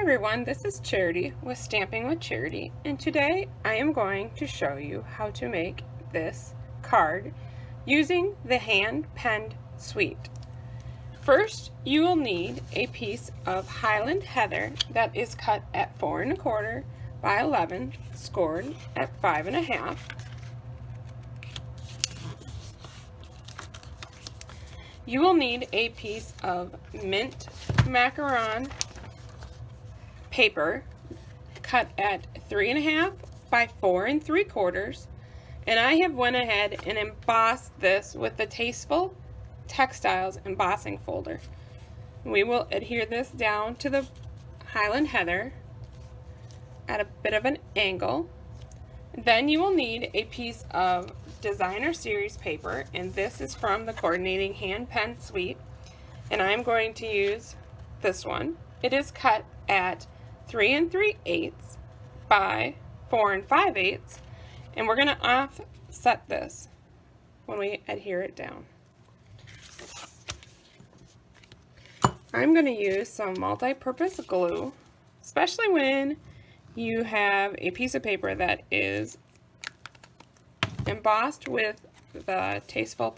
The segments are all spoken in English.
everyone, this is Charity with Stamping with Charity, and today I am going to show you how to make this card using the hand-penned suite. First, you will need a piece of Highland Heather that is cut at 4 1/4 by 11, scored at 5 1/2. You will need a piece of mint macaron paper cut at 3 1/2 by 4 3/4, and I have went ahead and embossed this with the Tasteful Textiles embossing folder. We will adhere this down to the Highland Heather at a bit of an angle. Then you will need a piece of designer series paper, and this is from the coordinating hand pen suite, and I'm going to use this one. It is cut at 3 3/8 by 4 5/8, and we're going to offset this when we adhere it down. I'm going to use some multi-purpose glue, especially when you have a piece of paper that is embossed with the Tasteful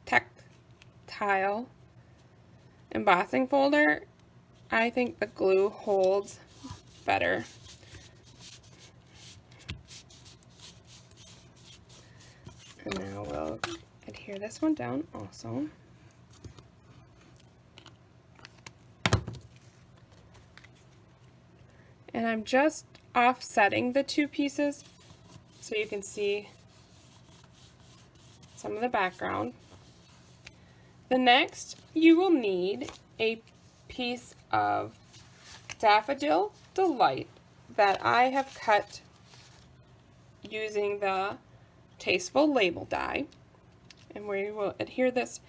Textile embossing folder. I think the glue holds better. And now we'll adhere this one down also. And I'm just offsetting the two pieces so you can see some of the background. The next, you will need a piece of Daffodil Delight that I have cut using the Tasteful label die, and we will adhere this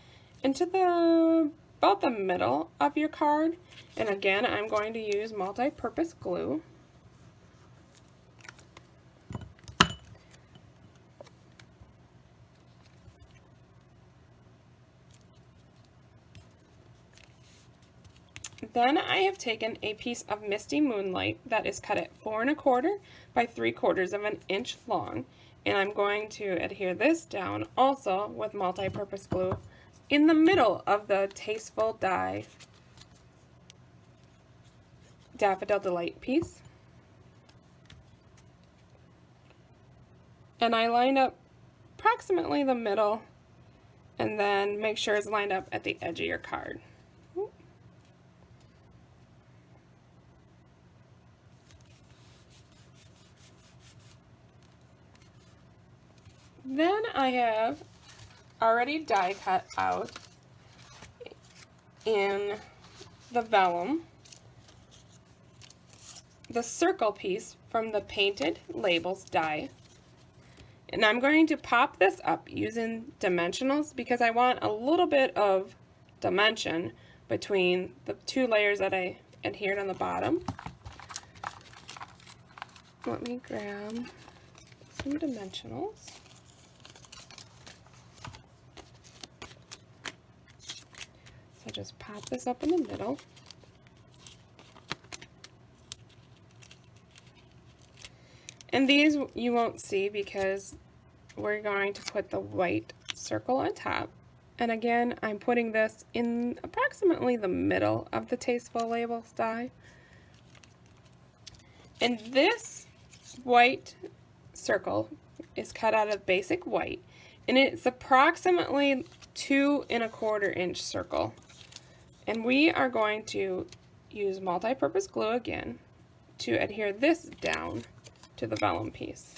into about the middle of your card. And again, I'm going to use multi-purpose glue. Then I have taken a piece of Misty Moonlight that is cut at 4 1/4 by 3/4 of an inch long, and I'm going to adhere this down also with multi-purpose glue in the middle of the Tasteful die Daffodil Delight piece. And I line up approximately the middle, and then make sure it's lined up at the edge of your card. Then I have already die cut out in the vellum the circle piece from the Painted Labels die, and I'm going to pop this up using dimensionals because I want a little bit of dimension between the two layers that I adhered on the bottom. Let me grab some dimensionals. So just pop this up in the middle. And these you won't see because we're going to put the white circle on top. And again, I'm putting this in approximately the middle of the Tasteful Labels die. And this white circle is cut out of basic white, and it's approximately 2 1/4 inch circle. And we are going to use multi-purpose glue again to adhere this down to the vellum piece.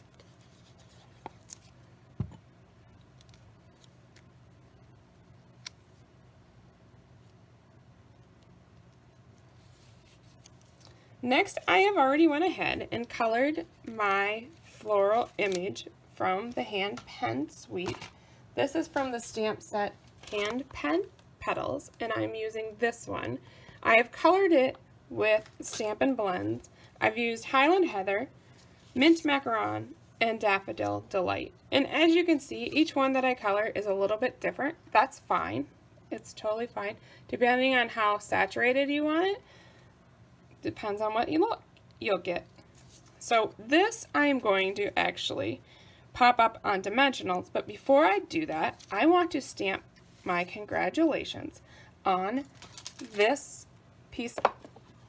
Next, I have already went ahead and colored my floral image from the hand pen suite. This is from the stamp set Hand Pen Petals, and I'm using this one. I have colored it with Stampin' Blends. I've used Highland Heather, Mint Macaron, and Daffodil Delight. And as you can see, each one that I color is a little bit different. That's fine. It's totally fine. Depending on how saturated you want it, Depends on what you'll get. So this I am going to actually pop up on dimensionals, but before I do that, I want to stamp my congratulations on this piece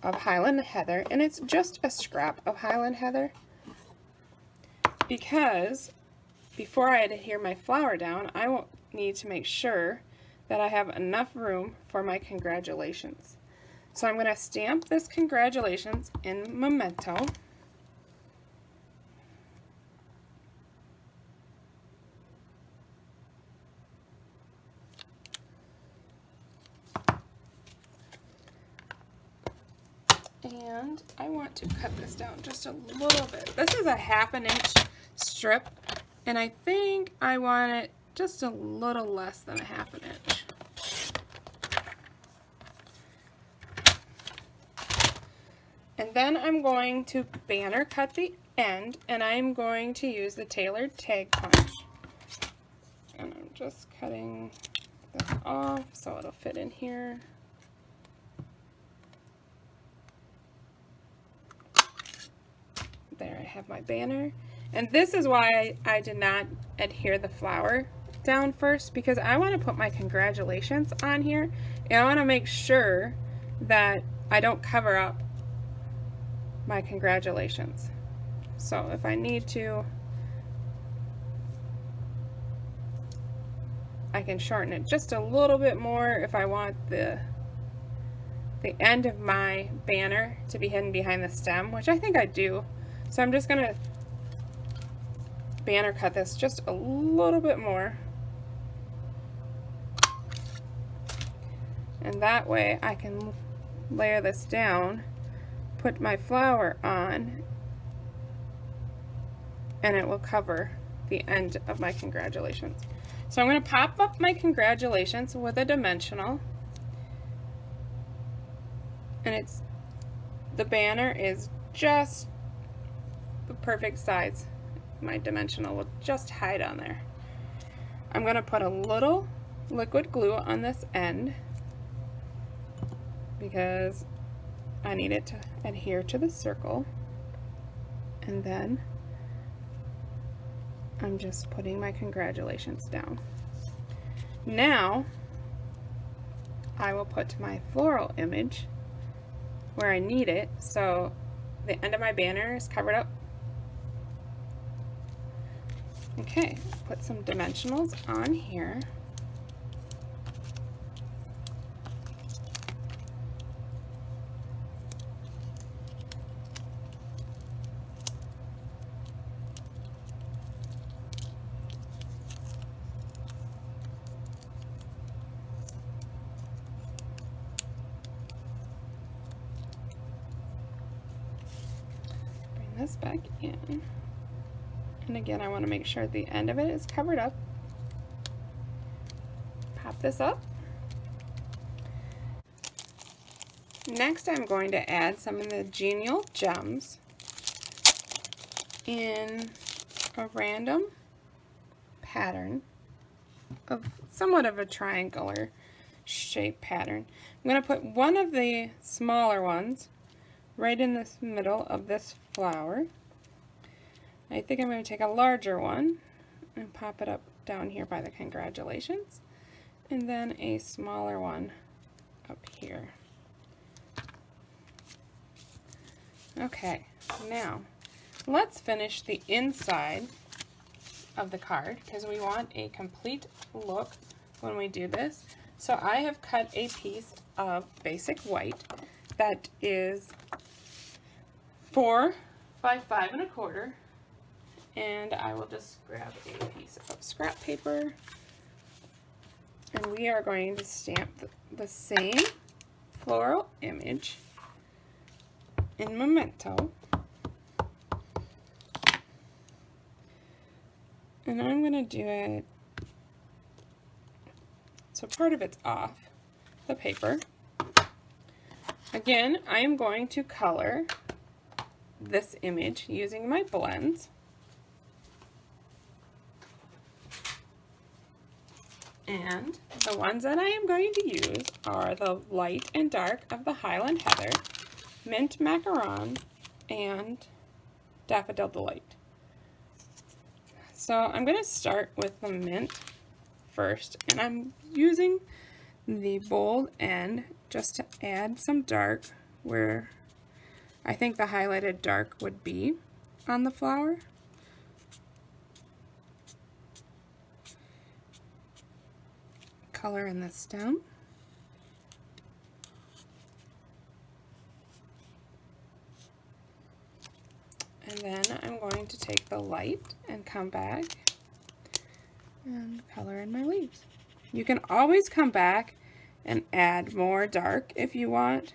of Highland Heather, and it's just a scrap of Highland Heather, because before I adhere my flower down, I will need to make sure that I have enough room for my congratulations. So I'm going to stamp this congratulations in Memento. And I want to cut this down just a little bit. This is a 1/2 inch strip, and I think I want it just a little less than a 1/2 inch. And then I'm going to banner cut the end, and I'm going to use the tailored tag punch. And I'm just cutting this off so it'll fit in here. There, I have my banner. And this is why I did not adhere the flower down first, because I want to put my congratulations on here, and I want to make sure that I don't cover up my congratulations. So if I need to, I can shorten it just a little bit more if I want the end of my banner to be hidden behind the stem, which I think I do. So I'm just going to banner cut this just a little bit more. And that way I can layer this down, put my flower on, and it will cover the end of my congratulations. So I'm going to pop up my congratulations with a dimensional, and the banner is just the perfect size. My dimensional will just hide on there. I'm going to put a little liquid glue on this end because I need it to adhere to the circle, and then I'm just putting my congratulations down. Now I will put my floral image where I need it, so the end of my banner is covered up. Okay, put some dimensionals on here. Bring this back in. And again, I want to make sure the end of it is covered up. Pop this up. Next, I'm going to add some of the Genial Gems in a random pattern of somewhat of a triangular shape pattern. I'm going to put one of the smaller ones right in this middle of this flower. I think I'm going to take a larger one and pop it up down here by the congratulations, and then a smaller one up here. Okay, now let's finish the inside of the card because we want a complete look when we do this. So I have cut a piece of basic white that is 4 by 5 1/4. And I will just grab a piece of scrap paper, and we are going to stamp the same floral image in Memento. And I'm going to do it so part of it's off the paper. Again, I am going to color this image using my blends. And the ones that I am going to use are the light and dark of the Highland Heather Mint Macaron and Daffodil Delight. So I'm going to start with the mint first, and I'm using the bold end just to add some dark where I think the highlighted dark would be on the flower. Color in the stem. And then I'm going to take the light and come back and color in my leaves. You can always come back and add more dark if you want.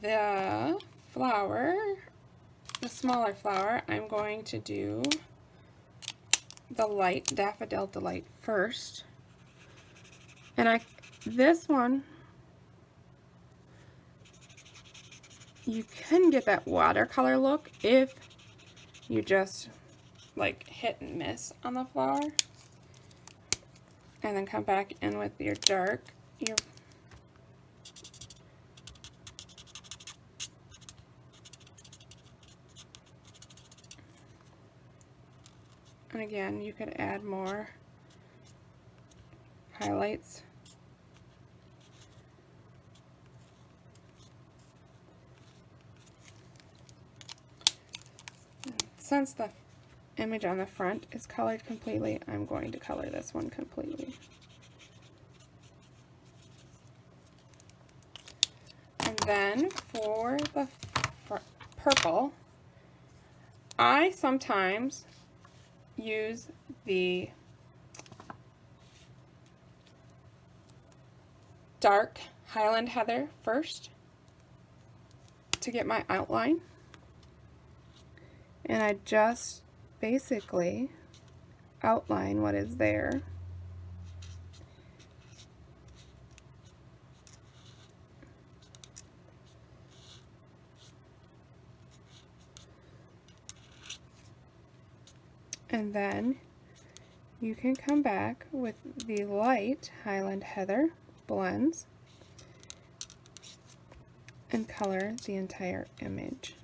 The flower, the smaller flower, I'm going to do the light Daffodil Delight first. And this one, you can get that watercolor look if you just like hit and miss on the flower. And then come back in with your dark, and again, you could add more highlights. Since the image on the front is colored completely, I'm going to color this one completely. And then for the purple, I sometimes use the dark Highland Heather first to get my outline. And I just basically outline what is there. And then you can come back with the light Highland Heather blends and color the entire image.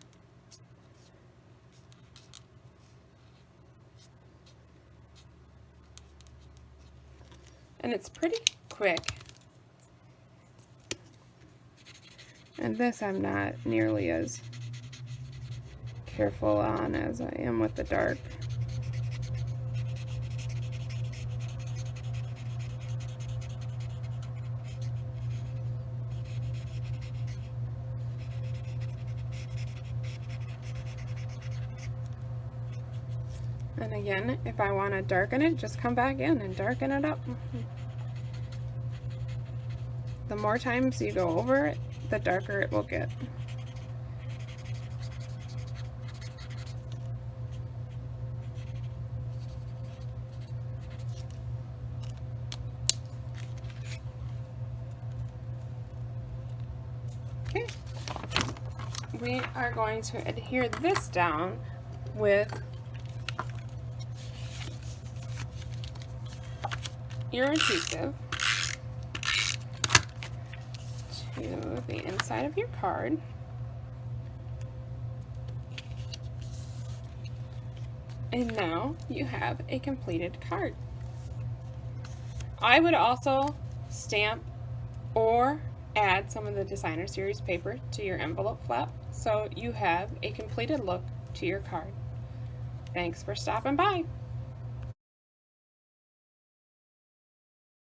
And it's pretty quick. And this I'm not nearly as careful on as I am with the dark. And again, if I want to darken it, just come back in and darken it up. The more times you go over it, the darker it will get. Okay. We are going to adhere this down with your adhesive to the inside of your card. And now you have a completed card. I would also stamp or add some of the designer series paper to your envelope flap so you have a completed look to your card. Thanks for stopping by.